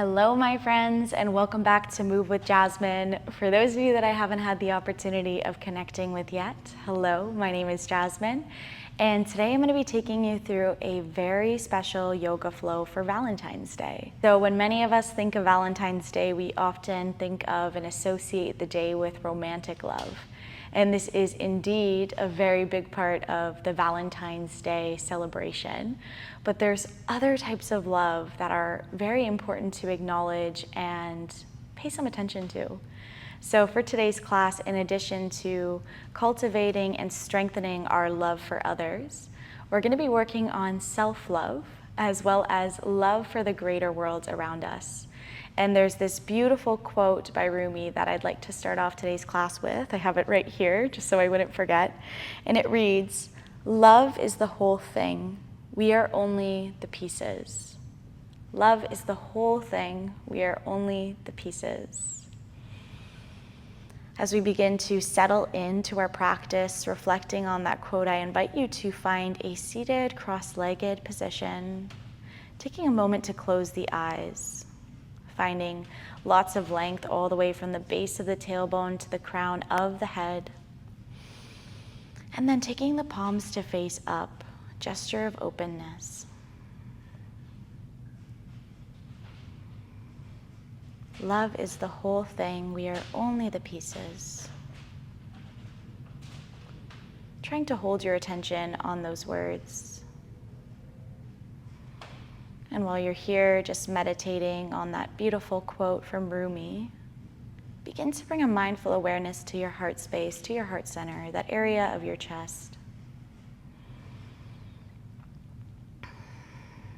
Hello, my friends, and welcome back to Move with Jasmine. For those of you that I haven't had the opportunity of connecting with yet, hello, my name is Jasmine, and today I'm going to be taking you through a very special yoga flow for Valentine's Day. So when many of us think of Valentine's Day, we often think of and associate the day with romantic love. And this is indeed a very big part of the Valentine's Day celebration. But there's other types of love that are very important to acknowledge and pay some attention to. So for today's class, in addition to cultivating and strengthening our love for others, we're going to be working on self-love as well as love for the greater world around us. And there's this beautiful quote by Rumi that I'd like to start off today's class with. I have it right here, just so I wouldn't forget. And it reads, "Love is the whole thing. We are only the pieces." Love is the whole thing. We are only the pieces. As we begin to settle into our practice, reflecting on that quote, I invite you to find a seated, cross-legged position, taking a moment to close the eyes, finding lots of length all the way from the base of the tailbone to the crown of the head. And then taking the palms to face up, gesture of openness. Love is the whole thing. We are only the pieces. Trying to hold your attention on those words. And while you're here just meditating on that beautiful quote from Rumi, begin to bring a mindful awareness to your heart space, to your heart center, that area of your chest.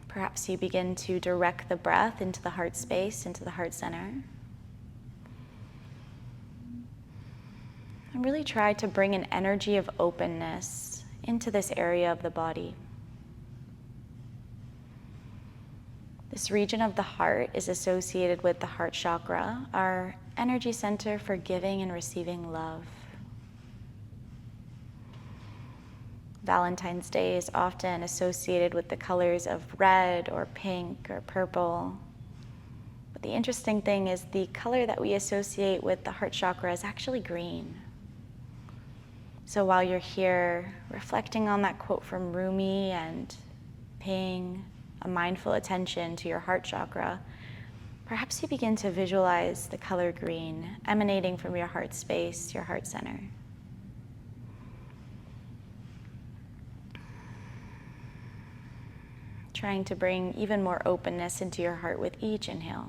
Perhaps you begin to direct the breath into the heart space, into the heart center. And really try to bring an energy of openness into this area of the body. This region of the heart is associated with the heart chakra, our energy center for giving and receiving love. Valentine's Day is often associated with the colors of red or pink or purple. But the interesting thing is the color that we associate with the heart chakra is actually green. So while you're here reflecting on that quote from Rumi and paying a mindful attention to your heart chakra, perhaps you begin to visualize the color green emanating from your heart space, your heart center. Trying to bring even more openness into your heart with each inhale.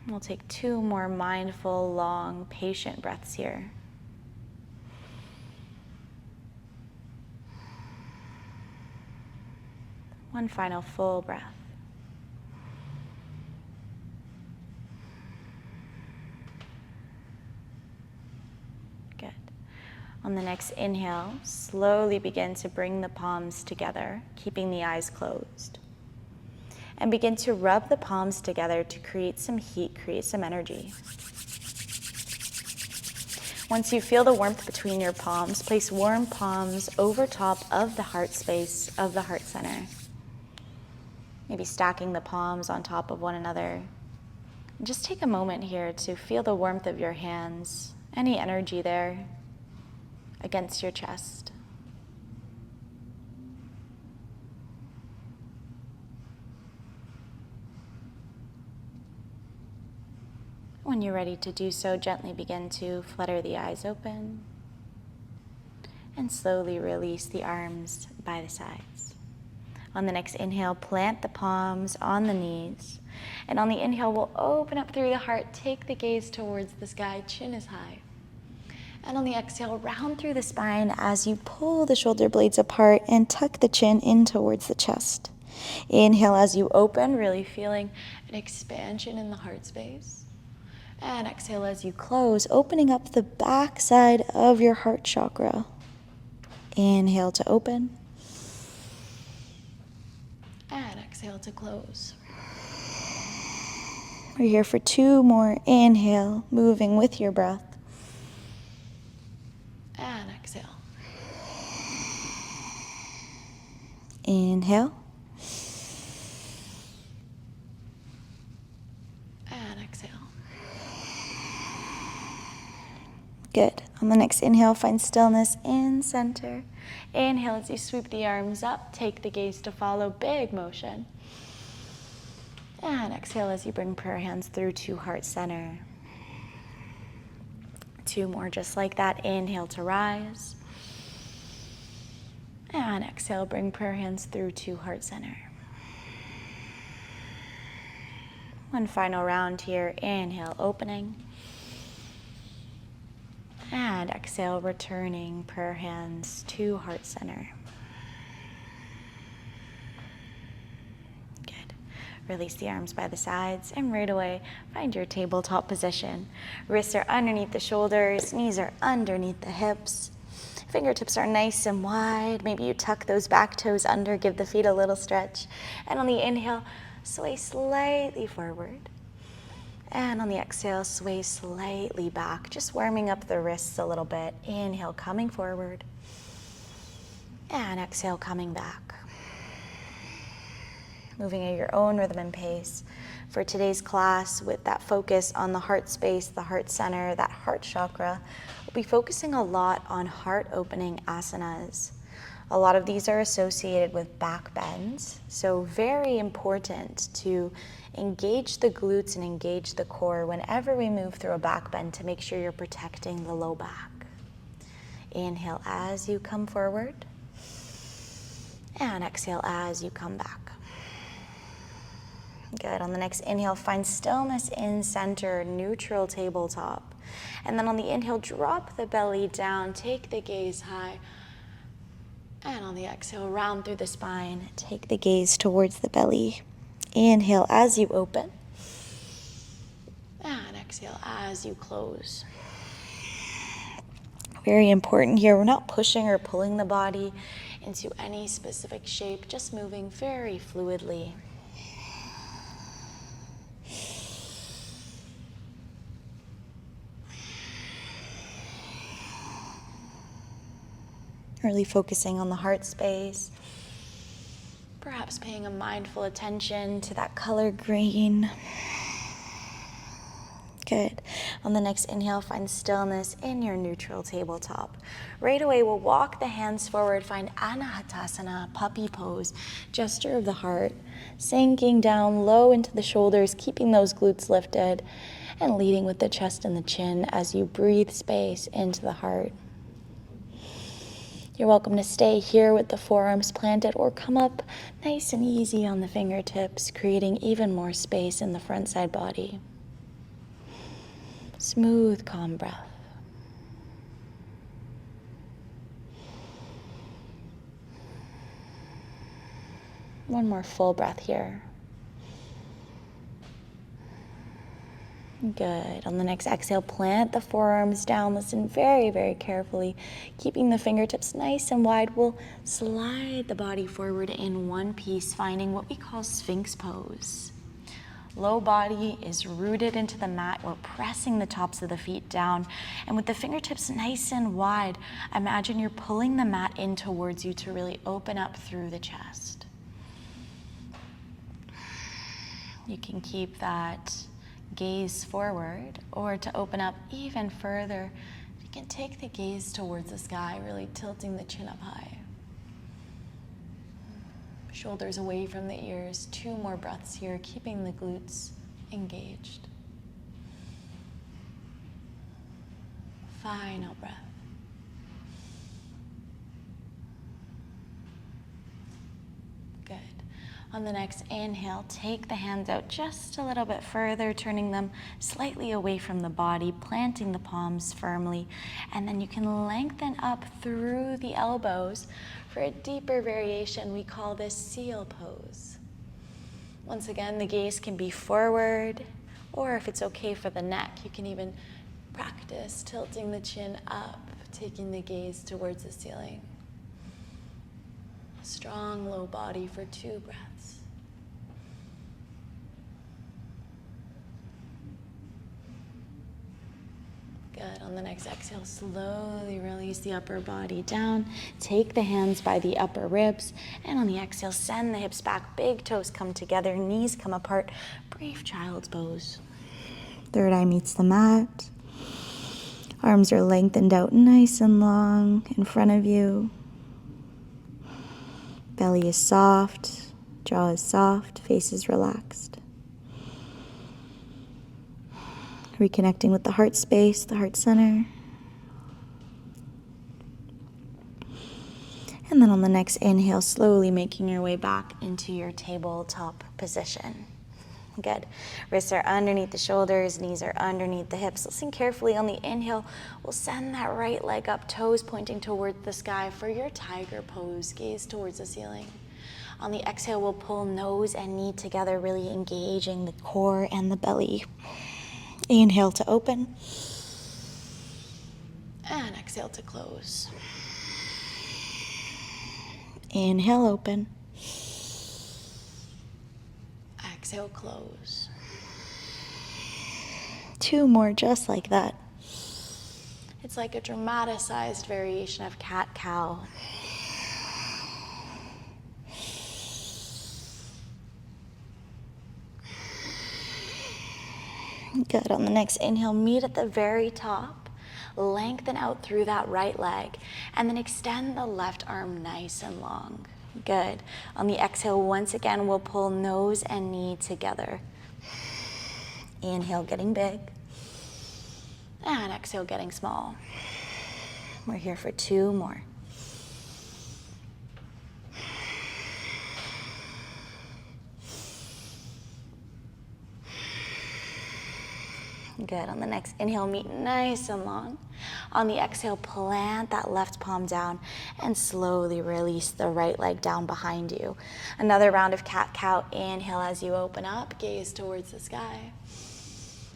We'll take 2 more mindful, long, patient breaths here. One final full breath. Good. On the next inhale, slowly begin to bring the palms together, keeping the eyes closed. And begin to rub the palms together to create some heat, create some energy. Once you feel the warmth between your palms, place warm palms over top of the heart space of the heart center. Maybe stacking the palms on top of one another. And just take a moment here to feel the warmth of your hands, any energy there against your chest. When you're ready to do so, gently begin to flutter the eyes open and slowly release the arms by the sides. On the next inhale, plant the palms on the knees. And on the inhale, we'll open up through the heart, take the gaze towards the sky, chin is high. And on the exhale, round through the spine as you pull the shoulder blades apart and tuck the chin in towards the chest. Inhale as you open, really feeling an expansion in the heart space. And exhale as you close, opening up the back side of your heart chakra. Inhale to open. And exhale to close. We're here for 2 more. Inhale, moving with your breath. And exhale. Inhale. exhale. Good. On the next inhale, find stillness in center. Inhale as you sweep the arms up, take the gaze to follow, big motion. And exhale as you bring prayer hands through to heart center. 2 more just like that. Inhale to rise. And exhale, bring prayer hands through to heart center. One final round here. Inhale, opening. And exhale, returning prayer hands to heart center. Good. Release the arms by the sides, and right away, find your tabletop position. Wrists are underneath the shoulders, knees are underneath the hips. Fingertips are nice and wide. Maybe you tuck those back toes under, give the feet a little stretch. And on the inhale, sway slightly forward. And on the exhale, sway slightly back, just warming up the wrists a little bit. Inhale, coming forward. And exhale, coming back. Moving at your own rhythm and pace. For today's class, with that focus on the heart space, the heart center, that heart chakra, we'll be focusing a lot on heart-opening asanas. A lot of these are associated with back bends, so very important to engage the glutes and engage the core whenever we move through a back bend to make sure you're protecting the low back. Inhale as you come forward, and exhale as you come back. Good. On the next inhale, find stillness in center, neutral tabletop. And then on the inhale, drop the belly down, take the gaze high. And on the exhale, round through the spine, take the gaze towards the belly. Inhale as you open. And exhale as you close. Very important here, we're not pushing or pulling the body into any specific shape, just moving very fluidly. Really focusing on the heart space. Perhaps paying a mindful attention to that color green. Good. On the next inhale, find stillness in your neutral tabletop. Right away, we'll walk the hands forward, find Anahatasana, puppy pose, gesture of the heart, sinking down low into the shoulders, keeping those glutes lifted, and leading with the chest and the chin as you breathe space into the heart. You're welcome to stay here with the forearms planted or come up nice and easy on the fingertips, creating even more space in the front side body. Smooth, calm breath. One more full breath here. Good. On the next exhale, plant the forearms down. Listen very, very carefully. Keeping the fingertips nice and wide, we'll slide the body forward in one piece, finding what we call Sphinx pose. Low body is rooted into the mat. We're pressing the tops of the feet down. And with the fingertips nice and wide, imagine you're pulling the mat in towards you to really open up through the chest. You can keep that gaze forward, or to open up even further, you can take the gaze towards the sky, really tilting the chin up high. Shoulders away from the ears. 2 more breaths here, keeping the glutes engaged. Final breath. Good. On the next inhale, take the hands out just a little bit further, turning them slightly away from the body, planting the palms firmly, and then you can lengthen up through the elbows. For a deeper variation, we call this seal pose. Once again, the gaze can be forward, or if it's okay for the neck, you can even practice tilting the chin up, taking the gaze towards the ceiling. A strong low body for 2 breaths. Good. On the next exhale, slowly release the upper body down. Take the hands by the upper ribs. And on the exhale, send the hips back. Big toes come together, knees come apart. Brief child's pose. Third eye meets the mat. Arms are lengthened out nice and long in front of you. Belly is soft, jaw is soft, face is relaxed. Reconnecting with the heart space, the heart center. And then on the next inhale, slowly making your way back into your tabletop position. Good. Wrists are underneath the shoulders, knees are underneath the hips. Listen carefully on the inhale. We'll send that right leg up, toes pointing toward the sky for your tiger pose. Gaze towards the ceiling. On the exhale, we'll pull nose and knee together, really engaging the core and the belly. Inhale to open. And exhale to close. Inhale, open. Exhale, close. 2 more just like that. It's like a dramatized variation of cat-cow. Good. On the next inhale, meet at the very top. Lengthen out through that right leg. And then extend the left arm nice and long. Good. On the exhale, once again, we'll pull nose and knee together. Inhale, getting big. And exhale, getting small. We're here for 2 more. Good. On the next inhale, meet nice and long. On the exhale, plant that left palm down and slowly release the right leg down behind you. Another round of cat-cow. Inhale as you open up, gaze towards the sky.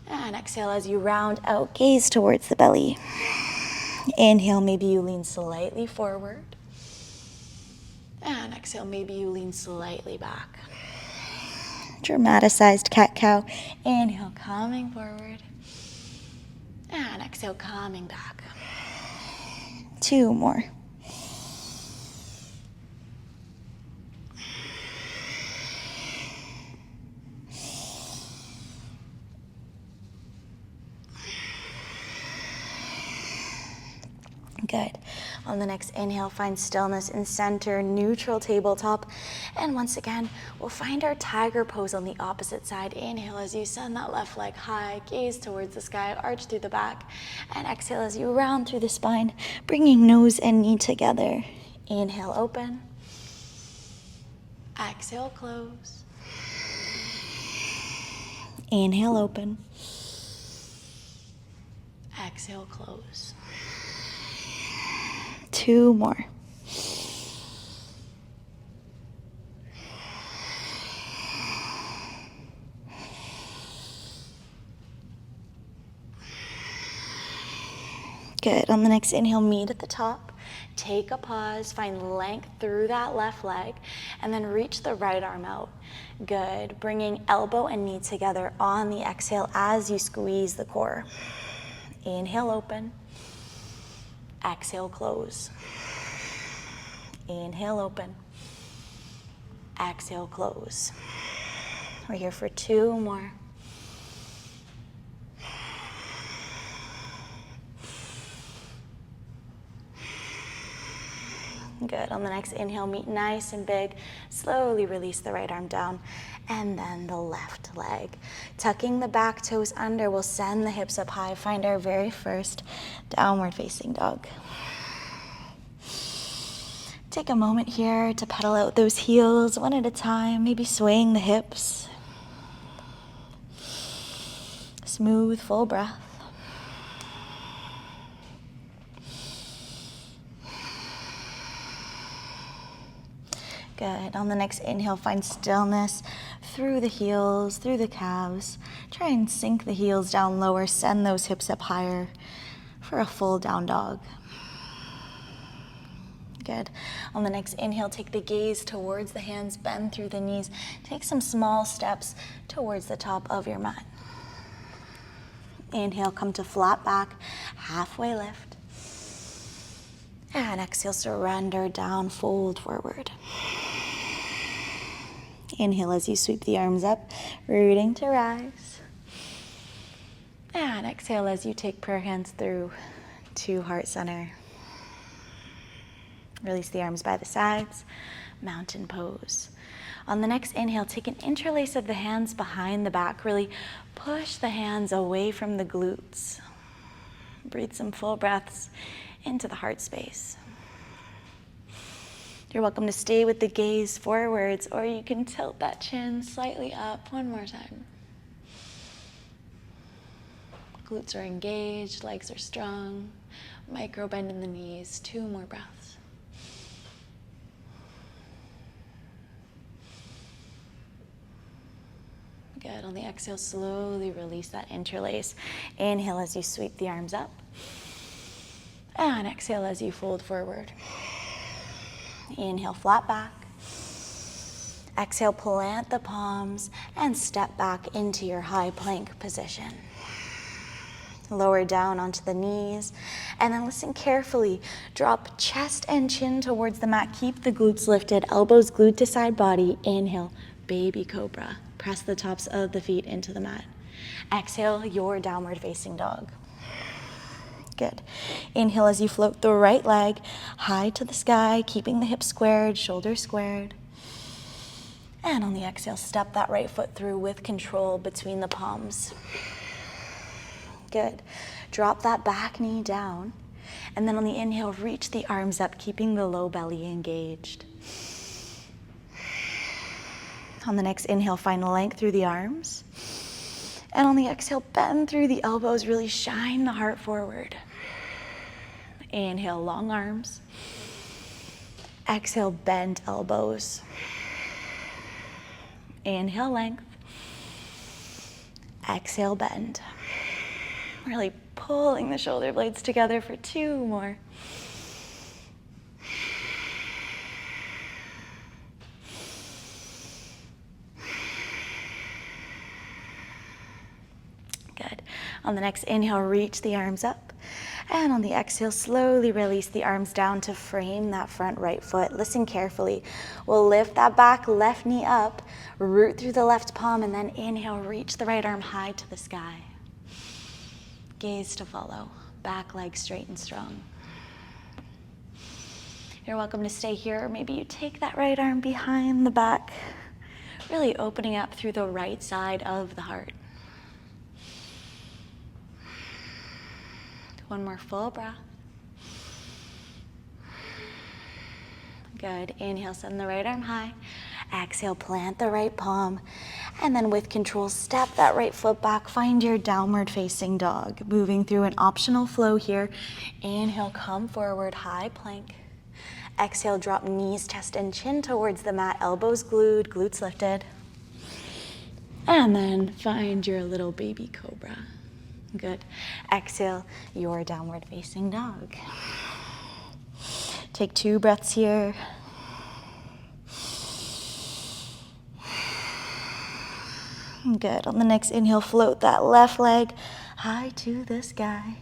And exhale as you round out, gaze towards the belly. Inhale, maybe you lean slightly forward. And exhale, maybe you lean slightly back. Dramatized cat-cow. Inhale, coming forward. And exhale, coming back. 2 more. Good. On the next inhale, find stillness in center, neutral tabletop. And once again, we'll find our tiger pose on the opposite side. Inhale as you send that left leg high, gaze towards the sky, arch through the back. And exhale as you round through the spine, bringing nose and knee together. Inhale, open. Exhale, close. Inhale, open. Exhale, close. 2 more. Good. On the next inhale, meet at the top. Take a pause, find length through that left leg, and then reach the right arm out. Good. Bringing elbow and knee together on the exhale as you squeeze the core. Inhale, open. Exhale, close. Inhale, open. Exhale, close. We're here for 2 more. Good. On the next inhale, meet nice and big. Slowly release the right arm down and then the left leg. Tucking the back toes under, we'll send the hips up high. Find our very first downward facing dog. Take a moment here to pedal out those heels one at a time, maybe swaying the hips. Smooth, full breath. Good. On the next inhale, find stillness through the heels, through the calves. Try and sink the heels down lower, send those hips up higher for a full down dog. Good. On the next inhale, take the gaze towards the hands, bend through the knees. Take some small steps towards the top of your mat. Inhale, come to flat back, halfway lift. And exhale, surrender down, fold forward. Inhale as you sweep the arms up, rooting to rise. And exhale as you take prayer hands through to heart center. Release the arms by the sides, mountain pose. On the next inhale, take an interlace of the hands behind the back. Really push the hands away from the glutes. Breathe some full breaths into the heart space. You're welcome to stay with the gaze forwards, or you can tilt that chin slightly up. One more time. Glutes are engaged, legs are strong. Micro bend in the knees. 2 more breaths. Good. On the exhale, slowly release that interlace. Inhale as you sweep the arms up. And exhale as you fold forward. Inhale, flat back. Exhale, plant the palms and step back into your high plank position. Lower down onto the knees, and then listen carefully. Drop chest and chin towards the mat. Keep the glutes lifted, elbows glued to side body. Inhale, baby cobra. Press the tops of the feet into the mat. Exhale, your downward facing dog. Good. Inhale as you float the right leg high to the sky, keeping the hips squared, shoulders squared. And on the exhale, step that right foot through with control between the palms. Good. Drop that back knee down. And then on the inhale, reach the arms up, keeping the low belly engaged. On the next inhale, find length through the arms. And on the exhale, bend through the elbows, really shine the heart forward. Inhale, long arms. Exhale, bend elbows. Inhale, length. Exhale, bend. Really pulling the shoulder blades together for 2 more. Good. On the next inhale, reach the arms up. And on the exhale, slowly release the arms down to frame that front right foot. Listen carefully. We'll lift that back left knee up, root through the left palm, and then inhale, reach the right arm high to the sky. Gaze to follow. Back leg straight and strong. You're welcome to stay here, or maybe you take that right arm behind the back, really opening up through the right side of the heart. 1 more full breath. Good. Inhale, send the right arm high. Exhale, plant the right palm. And then with control, step that right foot back. Find your downward facing dog. Moving through an optional flow here. Inhale, come forward, high plank. Exhale, drop knees, chest, and chin towards the mat. Elbows glued, glutes lifted. And then find your little baby cobra. Good. Exhale, your downward facing dog. Take 2 breaths here. Good. On the next inhale, float that left leg high to the sky.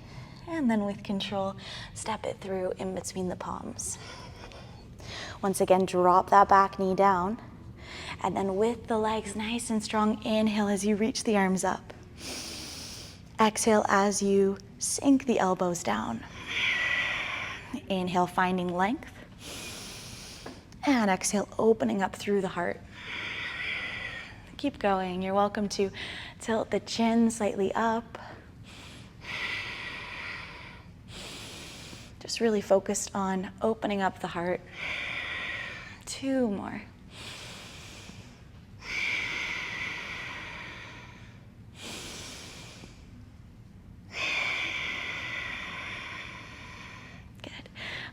And then with control, step it through in between the palms. Once again, drop that back knee down. And then with the legs nice and strong, inhale as you reach the arms up. Exhale as you sink the elbows down. Inhale, finding length. And exhale, opening up through the heart. Keep going. You're welcome to tilt the chin slightly up. Just really focused on opening up the heart. 2 more.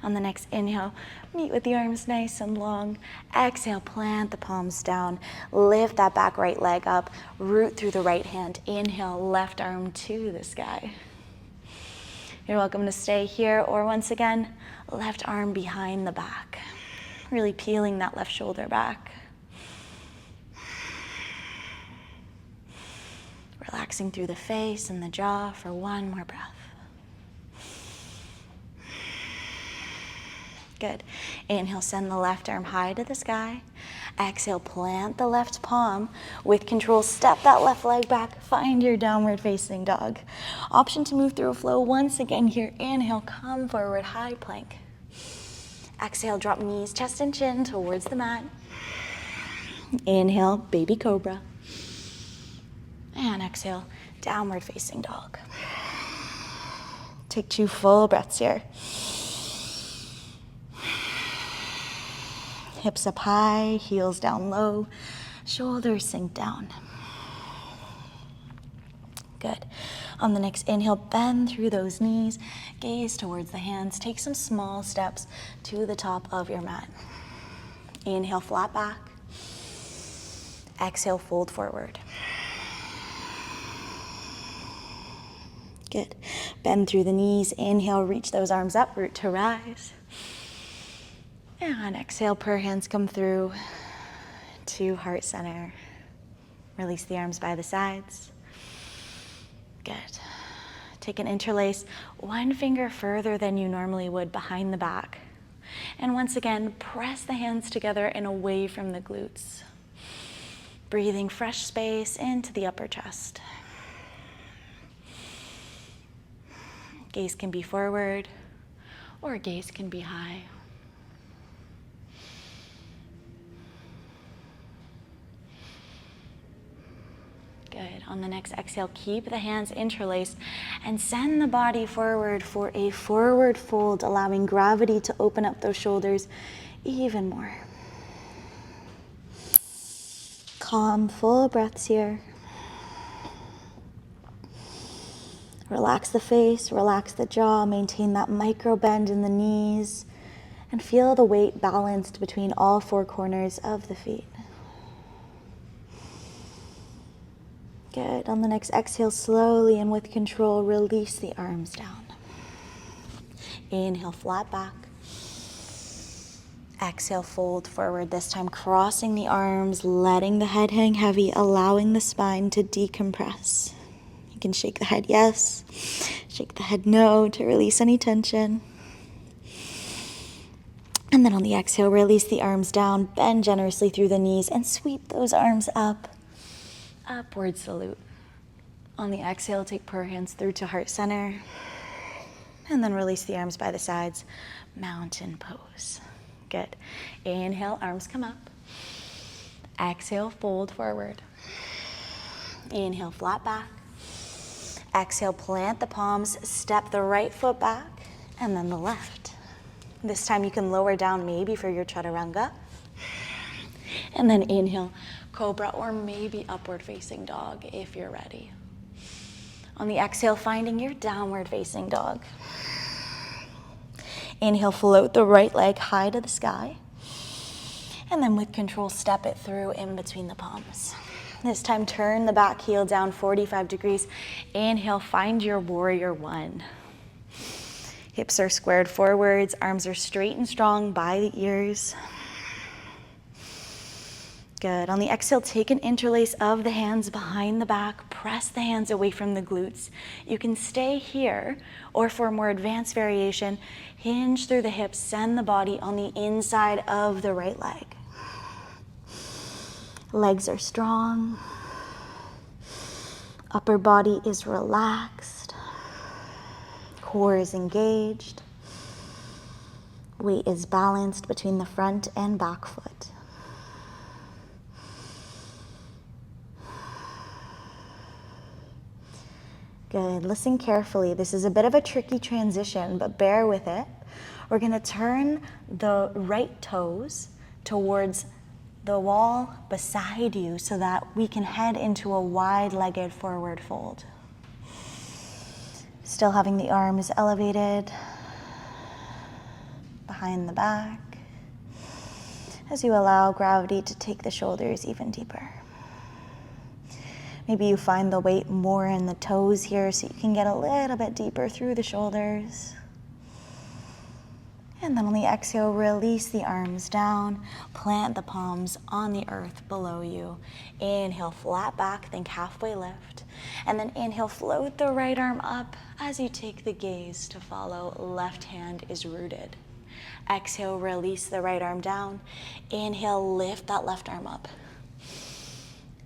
On the next inhale, meet with the arms nice and long. Exhale, plant the palms down. Lift that back right leg up. Root through the right hand. Inhale, left arm to the sky. You're welcome to stay here, or once again, left arm behind the back. Really peeling that left shoulder back. Relaxing through the face and the jaw for 1 more breath. Good. Inhale, send the left arm high to the sky. Exhale, plant the left palm. With control, step that left leg back. Find your downward facing dog. Option to move through a flow once again here. Inhale, come forward, high plank. Exhale, drop knees, chest and chin towards the mat. Inhale, baby cobra. And exhale, downward facing dog. Take 2 full breaths here. Hips up high, heels down low, shoulders sink down. Good. On the next inhale, bend through those knees, gaze towards the hands. Take some small steps to the top of your mat. Inhale, flat back. Exhale, fold forward. Good. Bend through the knees. Inhale, reach those arms up, root to rise. And exhale, prayer hands come through to heart center. Release the arms by the sides. Good. Take an interlace, one finger further than you normally would behind the back. And once again, press the hands together and away from the glutes. Breathing fresh space into the upper chest. Gaze can be forward or gaze can be high. Good. On the next exhale, keep the hands interlaced and send the body forward for a forward fold, allowing gravity to open up those shoulders even more. Calm, full breaths here. Relax the face, relax the jaw, maintain that micro bend in the knees, and feel the weight balanced between all 4 corners of the feet. Good. On the next exhale, slowly and with control, release the arms down. Inhale, flat back. Exhale, fold forward, this time crossing the arms, letting the head hang heavy, allowing the spine to decompress. You can shake the head yes, shake the head no to release any tension. And then on the exhale, release the arms down, bend generously through the knees, and sweep those arms up. Upward salute. On the exhale, take prayer hands through to heart center. And then release the arms by the sides, mountain pose. Good. Inhale, arms come up. Exhale, fold forward. Inhale, flat back. Exhale, plant the palms, step the right foot back, and then the left. This time you can lower down maybe for your chaturanga. And then inhale, cobra, or maybe upward facing dog if you're ready. On the exhale, finding your downward facing dog. Inhale, float the right leg high to the sky. And then with control, step it through in between the palms. This time, turn the back heel down 45 degrees. Inhale, find your warrior 1. Hips are squared forwards, arms are straight and strong by the ears. Good. On the exhale, take an interlace of the hands behind the back. Press the hands away from the glutes. You can stay here, or for a more advanced variation, hinge through the hips, send the body on the inside of the right leg. Legs are strong. Upper body is relaxed. Core is engaged. Weight is balanced between the front and back foot. Good. Listen carefully. This is a bit of a tricky transition, but bear with it. We're going to turn the right toes towards the wall beside you so that we can head into a wide-legged forward fold. Still having the arms elevated behind the back as you allow gravity to take the shoulders even deeper. Maybe you find the weight more in the toes here so you can get a little bit deeper through the shoulders. And then on the exhale, release the arms down, plant the palms on the earth below you. Inhale, flat back, think halfway lift. And then inhale, float the right arm up as you take the gaze to follow. Left hand is rooted. Exhale, release the right arm down. Inhale, lift that left arm up.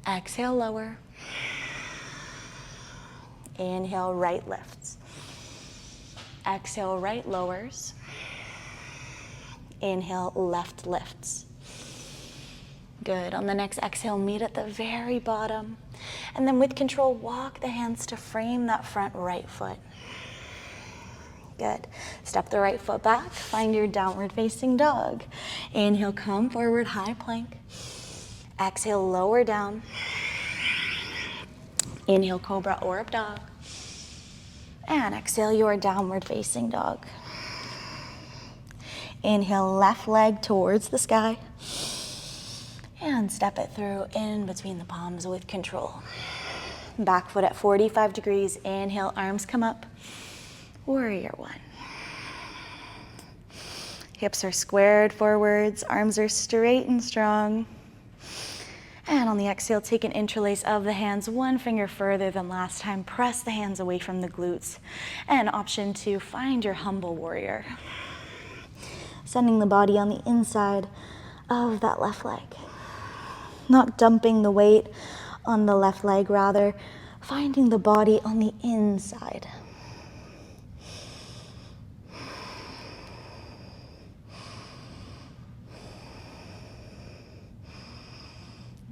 Exhale, lower. Inhale, right lifts. Exhale, right lowers. Inhale, left lifts. Good. On the next exhale, meet at the very bottom. And then with control, walk the hands to frame that front right foot. Good. Step the right foot back. Find your downward facing dog. Inhale, come forward, high plank. Exhale, lower down. Inhale, cobra or up dog. And exhale, your downward facing dog. Inhale, left leg towards the sky. And step it through in between the palms with control. Back foot at 45 degrees. Inhale, arms come up. Warrior one. Hips are squared forwards. Arms are straight and strong. And on the exhale, take an interlace of the hands one finger further than last time. Press the hands away from the glutes. And option two, find your humble warrior. Sending the body on the inside of that left leg. Not dumping the weight on the left leg, rather finding the body on the inside.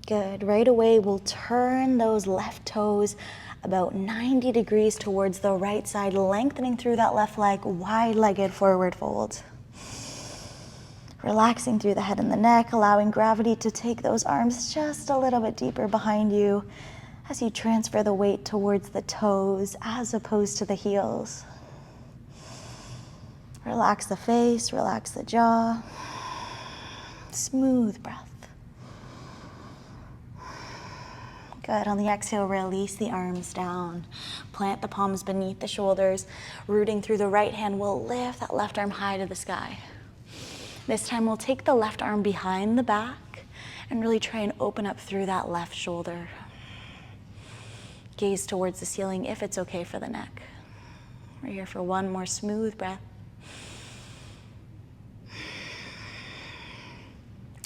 Good. Right away, we'll turn those left toes about 90 degrees towards the right side, lengthening through that left leg, wide-legged forward fold. Relaxing through the head and the neck, allowing gravity to take those arms just a little bit deeper behind you as you transfer the weight towards the toes as opposed to the heels. Relax the face, relax the jaw. Smooth breath. Good. On the exhale, release the arms down. Plant the palms beneath the shoulders. Rooting through the right hand, we'll lift that left arm high to the sky. This time, we'll take the left arm behind the back and really try and open up through that left shoulder. Gaze towards the ceiling if it's okay for the neck. We're here for one more smooth breath.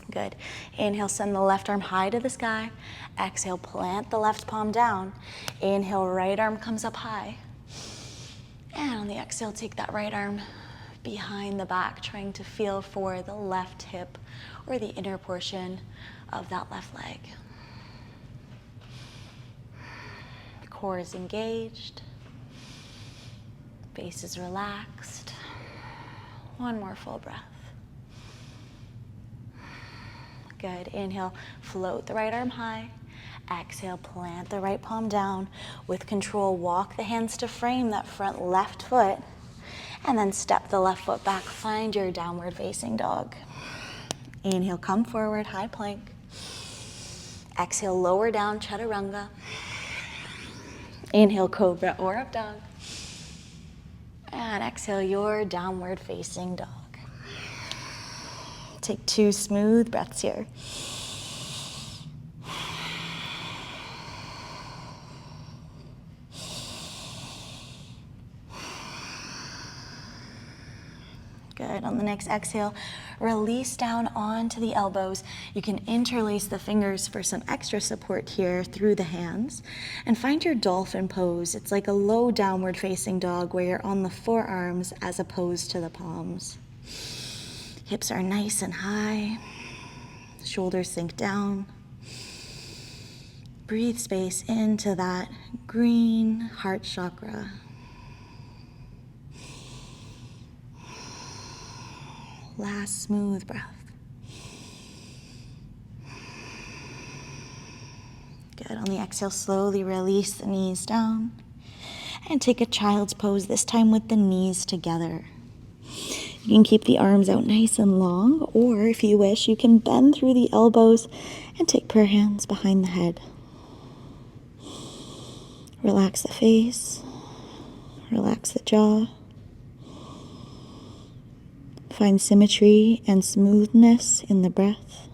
Good. Inhale, send the left arm high to the sky. Exhale, plant the left palm down. Inhale, right arm comes up high. And on the exhale, take that right arm behind the back, trying to feel for the left hip or the inner portion of that left leg. The core is engaged. Face is relaxed. One more full breath. Good. Inhale, float the right arm high. Exhale, plant the right palm down. With control, walk the hands to frame that front left foot. And then step the left foot back. Find your downward facing dog. Inhale, come forward, high plank. Exhale, lower down, chaturanga. Inhale, cobra or up dog. And exhale, your downward facing dog. Take 2 smooth breaths here. Good. On the next exhale, release down onto the elbows. You can interlace the fingers for some extra support here through the hands. And find your dolphin pose. It's like a low downward facing dog where you're on the forearms as opposed to the palms. Hips are nice and high. Shoulders sink down. Breathe space into that green heart chakra. Last smooth breath. Good. On the exhale, slowly release the knees down. And take a child's pose, this time with the knees together. You can keep the arms out nice and long, or if you wish, you can bend through the elbows and take prayer hands behind the head. Relax the face. Relax the jaw. Find symmetry and smoothness in the breath.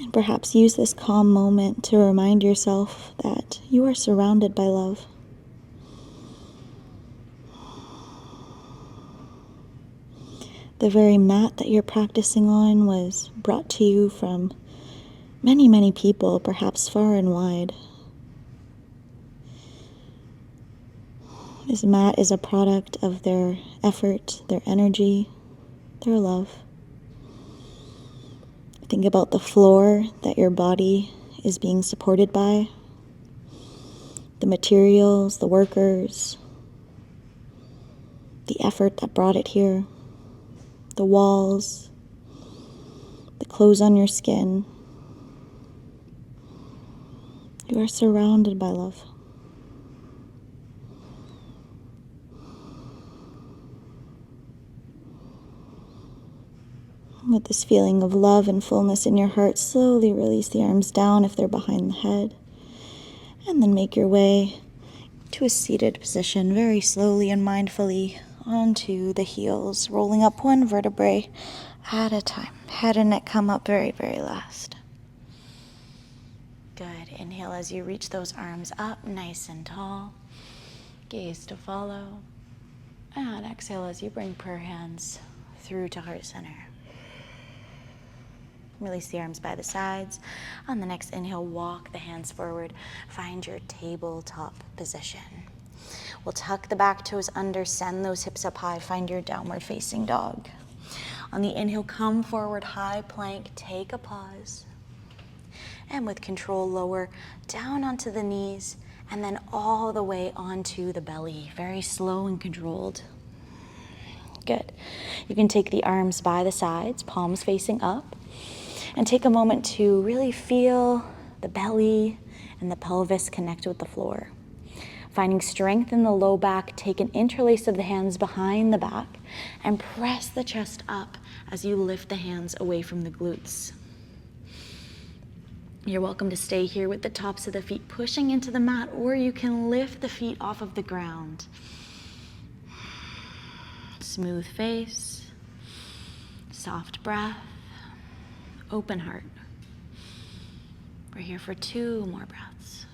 And perhaps use this calm moment to remind yourself that you are surrounded by love. The very mat that you're practicing on was brought to you from many, many people, perhaps far and wide. This mat is a product of their effort, their energy, their love. Think about the floor that your body is being supported by, the materials, the workers, the effort that brought it here, the walls, the clothes on your skin. You are surrounded by love. With this feeling of love and fullness in your heart, slowly release the arms down if they're behind the head. And then make your way to a seated position, very slowly and mindfully onto the heels, rolling up one vertebrae at a time. Head and neck come up very, very last. Good. Inhale as you reach those arms up nice and tall. Gaze to follow. And exhale as you bring prayer hands through to heart center. Release the arms by the sides. On the next inhale, walk the hands forward. Find your tabletop position. We'll tuck the back toes under, send those hips up high. Find your downward facing dog. On the inhale, come forward, high plank. Take a pause. And with control, lower down onto the knees and then all the way onto the belly. Very slow and controlled. Good. You can take the arms by the sides, palms facing up. And take a moment to really feel the belly and the pelvis connect with the floor. Finding strength in the low back, take an interlace of the hands behind the back and press the chest up as you lift the hands away from the glutes. You're welcome to stay here with the tops of the feet pushing into the mat, or you can lift the feet off of the ground. Smooth face, soft breath. Open heart. We're here for 2 more breaths.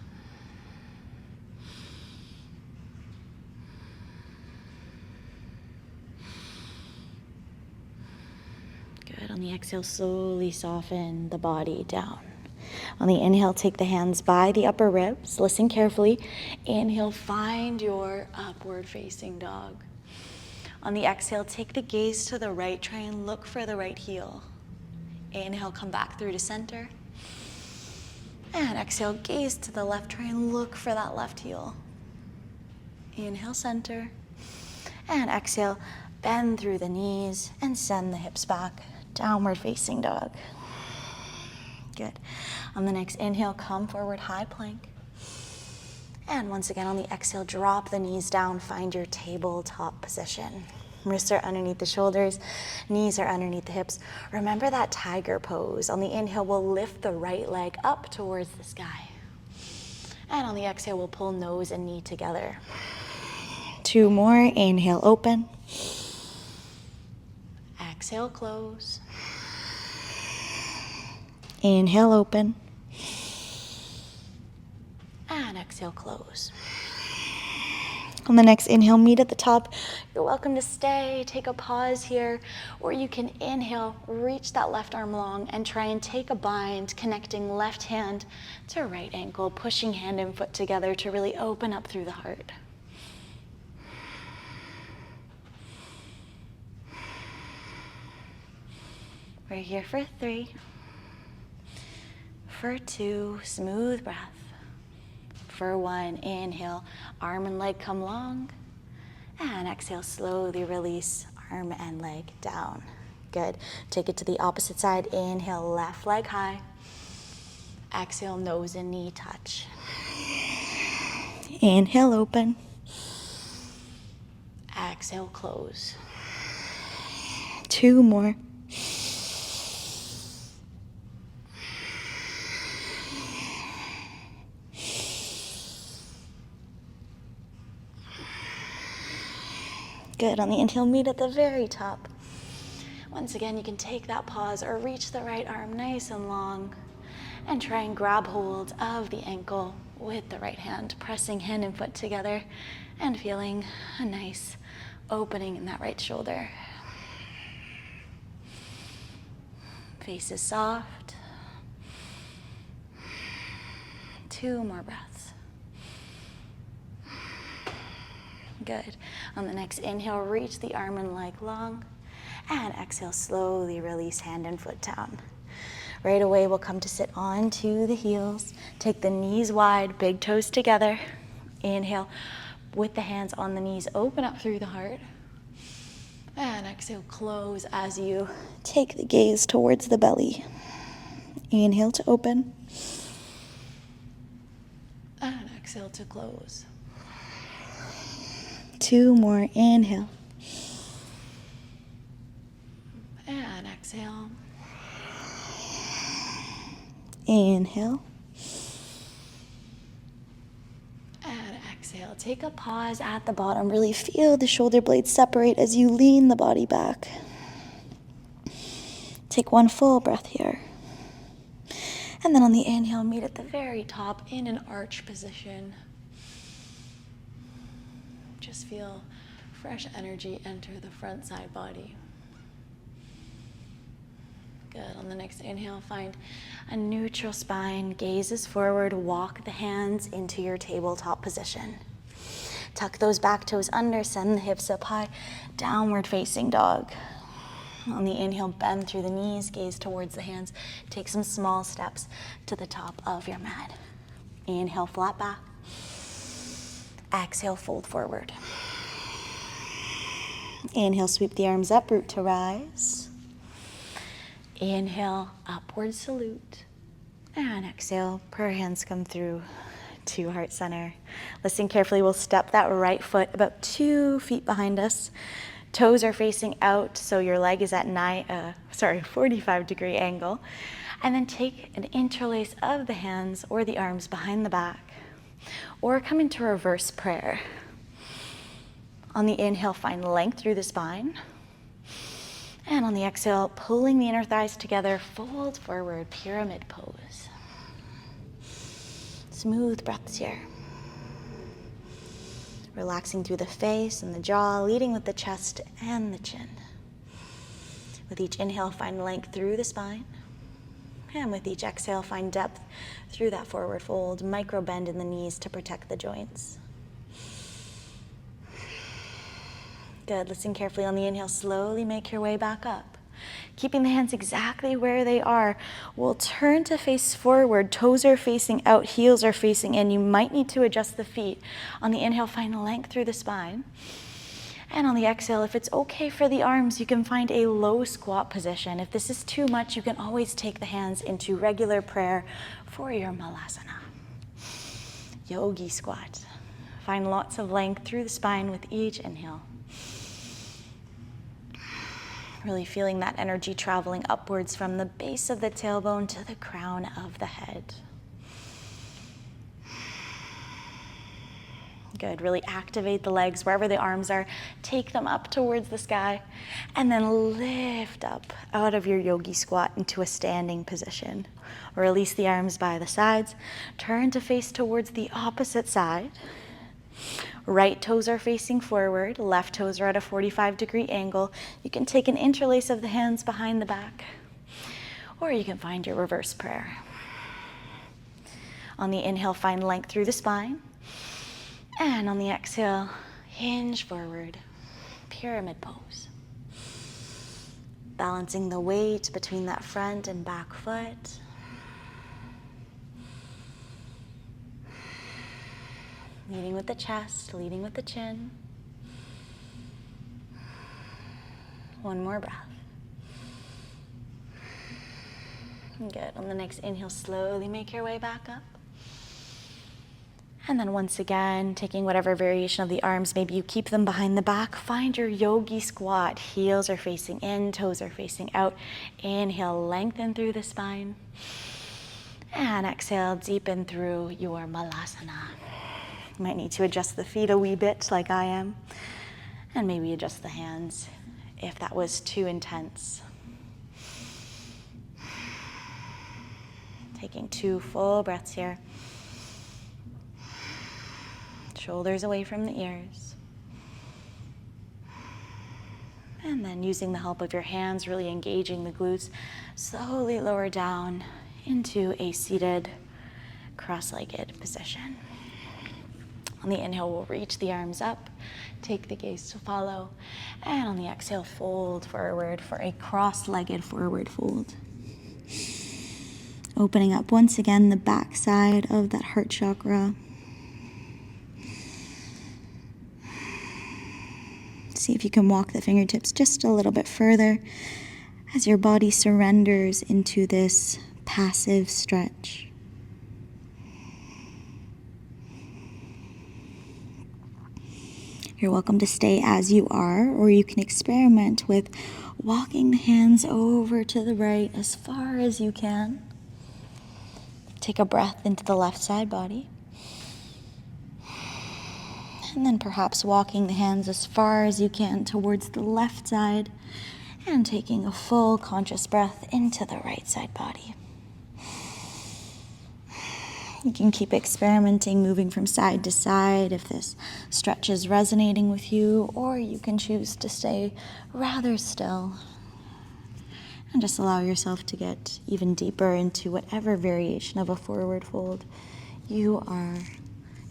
Good. On the exhale, slowly soften the body down. On the inhale, take the hands by the upper ribs. Listen carefully. Inhale, find your upward facing dog. On the exhale, take the gaze to the right. Try and look for the right heel. Inhale, come back through to center. And exhale, gaze to the left. Try and look for that left heel. Inhale, center. And exhale, bend through the knees and send the hips back. Downward facing dog. Good. On the next inhale, come forward, high plank. And once again, on the exhale, drop the knees down. Find your tabletop position. Wrists are underneath the shoulders, knees are underneath the hips. Remember that tiger pose. On the inhale, we'll lift the right leg up towards the sky. And on the exhale, we'll pull nose and knee together. 2 more. Inhale, open. Exhale, close. Inhale, open. And exhale, close. On the next inhale, meet at the top. You're welcome to stay, take a pause here, or you can inhale, reach that left arm long and try and take a bind, connecting left hand to right ankle, pushing hand and foot together to really open up through the heart. We're here for 3, for 2, smooth breath. For 1, inhale, arm and leg come long, and exhale, slowly release arm and leg down. Good. Take it to the opposite side. Inhale, left leg high. Exhale, nose and knee touch. Inhale, open. Exhale, close. 2 more. Good. On the inhale, meet at the very top. Once again, you can take that pause or reach the right arm nice and long. And try and grab hold of the ankle with the right hand, pressing hand and foot together and feeling a nice opening in that right shoulder. Face is soft. 2 more breaths. Good. On the next inhale, reach the arm and leg long. And exhale, slowly release hand and foot down. Right away, we'll come to sit onto the heels. Take the knees wide, big toes together. Inhale, with the hands on the knees, open up through the heart. And exhale, close as you take the gaze towards the belly. Inhale to open. And exhale to close. 2 more, inhale. And exhale. Inhale. And exhale. Take a pause at the bottom. Really feel the shoulder blades separate as you lean the body back. Take 1 full breath here. And then on the inhale, meet at the very top in an arch position. Just feel fresh energy enter the front side body. Good. On the next inhale, find a neutral spine, gazes forward, walk the hands into your tabletop position. Tuck those back toes under, send the hips up high, downward facing dog. On the inhale, bend through the knees, gaze towards the hands. Take some small steps to the top of your mat. Inhale, flat back. Exhale, fold forward. Inhale, sweep the arms up, root to rise. Inhale, upward salute. And exhale, prayer hands come through to heart center. Listen carefully, we'll step that right foot about 2 feet behind us. Toes are facing out, so your leg is at 45-degree angle. And then take an interlace of the hands or the arms behind the back. Or come into reverse prayer. On the inhale, find length through the spine. And on the exhale, pulling the inner thighs together, fold forward, pyramid pose. Smooth breaths here. Relaxing through the face and the jaw, leading with the chest and the chin. With each inhale, find length through the spine. And with each exhale, find depth through that forward fold. Micro bend in the knees to protect the joints. Good. Listen carefully on the inhale. Slowly make your way back up. Keeping the hands exactly where they are. We'll turn to face forward. Toes are facing out. Heels are facing in. You might need to adjust the feet. On the inhale, find length through the spine. And on the exhale, if it's okay for the arms, you can find a low squat position. If this is too much, you can always take the hands into regular prayer for your malasana. Yogi squat. Find lots of length through the spine with each inhale. Really feeling that energy traveling upwards from the base of the tailbone to the crown of the head. Good. Really activate the legs wherever the arms are. Take them up towards the sky and then lift up out of your yogi squat into a standing position. Release the arms by the sides. Turn to face towards the opposite side. Right toes are facing forward. Left toes are at a 45-degree angle. You can take an interlace of the hands behind the back, or you can find your reverse prayer. On the inhale, find length through the spine. And on the exhale, hinge forward, pyramid pose. Balancing the weight between that front and back foot. Leading with the chest, leading with the chin. 1 more breath. Good. On the next inhale, slowly make your way back up. And then once again, taking whatever variation of the arms, maybe you keep them behind the back. Find your yogi squat. Heels are facing in, toes are facing out. Inhale, lengthen through the spine. And exhale, deepen through your malasana. You might need to adjust the feet a wee bit like I am. And maybe adjust the hands if that was too intense. Taking 2 full breaths here. Shoulders away from the ears. And then using the help of your hands, really engaging the glutes, slowly lower down into a seated, cross-legged position. On the inhale, we'll reach the arms up, take the gaze to follow, and on the exhale, fold forward for a cross-legged forward fold. Opening up once again the back side of that heart chakra. See if you can walk the fingertips just a little bit further as your body surrenders into this passive stretch. You're welcome to stay as you are, or you can experiment with walking the hands over to the right as far as you can. Take a breath into the left side body. And then perhaps walking the hands as far as you can towards the left side and taking a full conscious breath into the right side body. You can keep experimenting, moving from side to side if this stretch is resonating with you, or you can choose to stay rather still and just allow yourself to get even deeper into whatever variation of a forward fold you are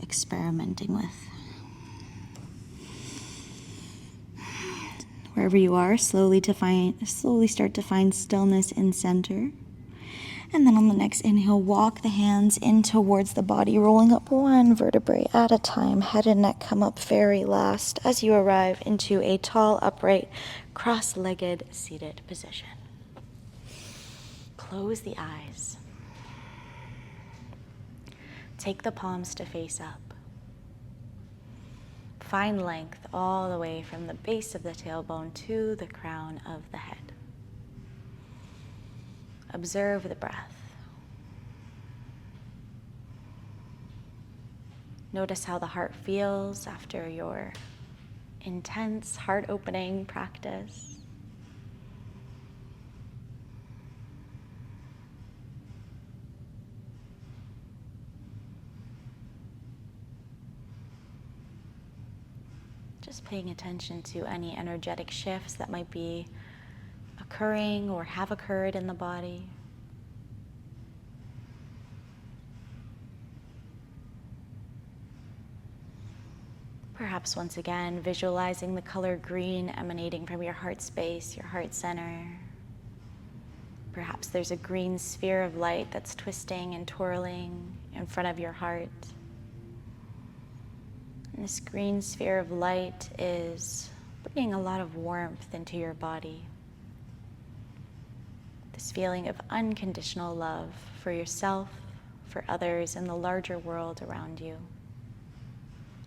experimenting with. Wherever you are, slowly start to find stillness in center. And then on the next inhale, walk the hands in towards the body, rolling up one vertebrae at a time. Head and neck come up very last as you arrive into a tall, upright, cross-legged seated position. Close the eyes. Take the palms to face up. Find length all the way from the base of the tailbone to the crown of the head. Observe the breath. Notice how the heart feels after your intense heart-opening practice. Just paying attention to any energetic shifts that might be occurring or have occurred in the body. Perhaps once again, visualizing the color green emanating from your heart space, your heart center. Perhaps there's a green sphere of light that's twisting and twirling in front of your heart. And this green sphere of light is bringing a lot of warmth into your body. This feeling of unconditional love for yourself, for others, and the larger world around you.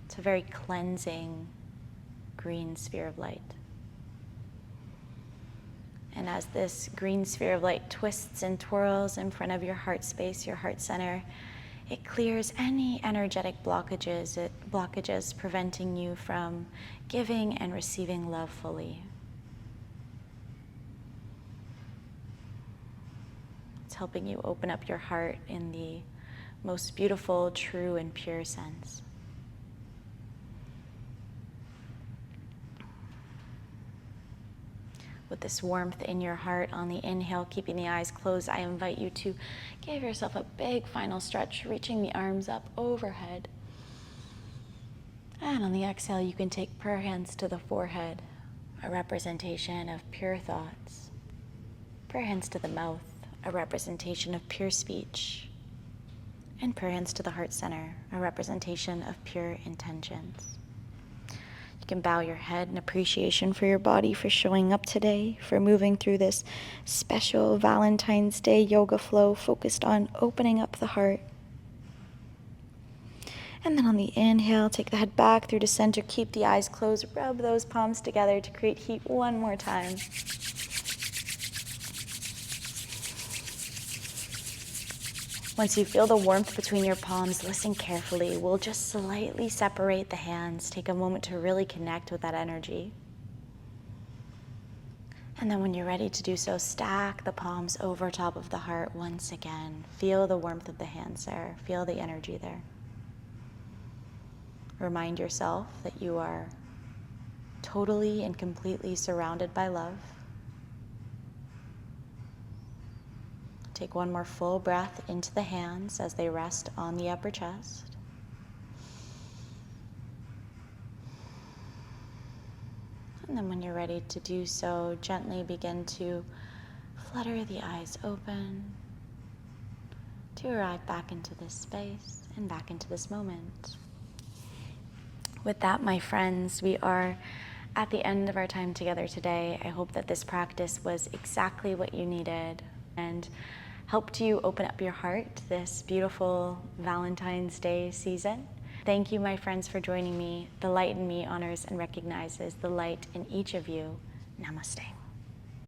It's a very cleansing green sphere of light. And as this green sphere of light twists and twirls in front of your heart space, your heart center, it clears any energetic blockages preventing you from giving and receiving love fully. It's helping you open up your heart in the most beautiful, true, and pure sense. With this warmth in your heart on the inhale, keeping the eyes closed, I invite you to give yourself a big final stretch, reaching the arms up overhead. And on the exhale, you can take prayer hands to the forehead, a representation of pure thoughts. Prayer hands to the mouth, a representation of pure speech. And prayer hands to the heart center, a representation of pure intentions. You can bow your head in appreciation for your body for showing up today, for moving through this special Valentine's Day yoga flow focused on opening up the heart. And then on the inhale, take the head back through to center, keep the eyes closed, rub those palms together to create heat one more time. Once you feel the warmth between your palms, listen carefully. We'll just slightly separate the hands. Take a moment to really connect with that energy. And then when you're ready to do so, stack the palms over top of the heart once again. Feel the warmth of the hands there. Feel the energy there. Remind yourself that you are totally and completely surrounded by love. Take one more full breath into the hands as they rest on the upper chest. And then when you're ready to do so, gently begin to flutter the eyes open to arrive back into this space and back into this moment. With that, my friends, we are at the end of our time together today. I hope that this practice was exactly what you needed and helped you open up your heart this beautiful Valentine's Day season. Thank you, my friends, for joining me. The light in me honors and recognizes the light in each of you. Namaste.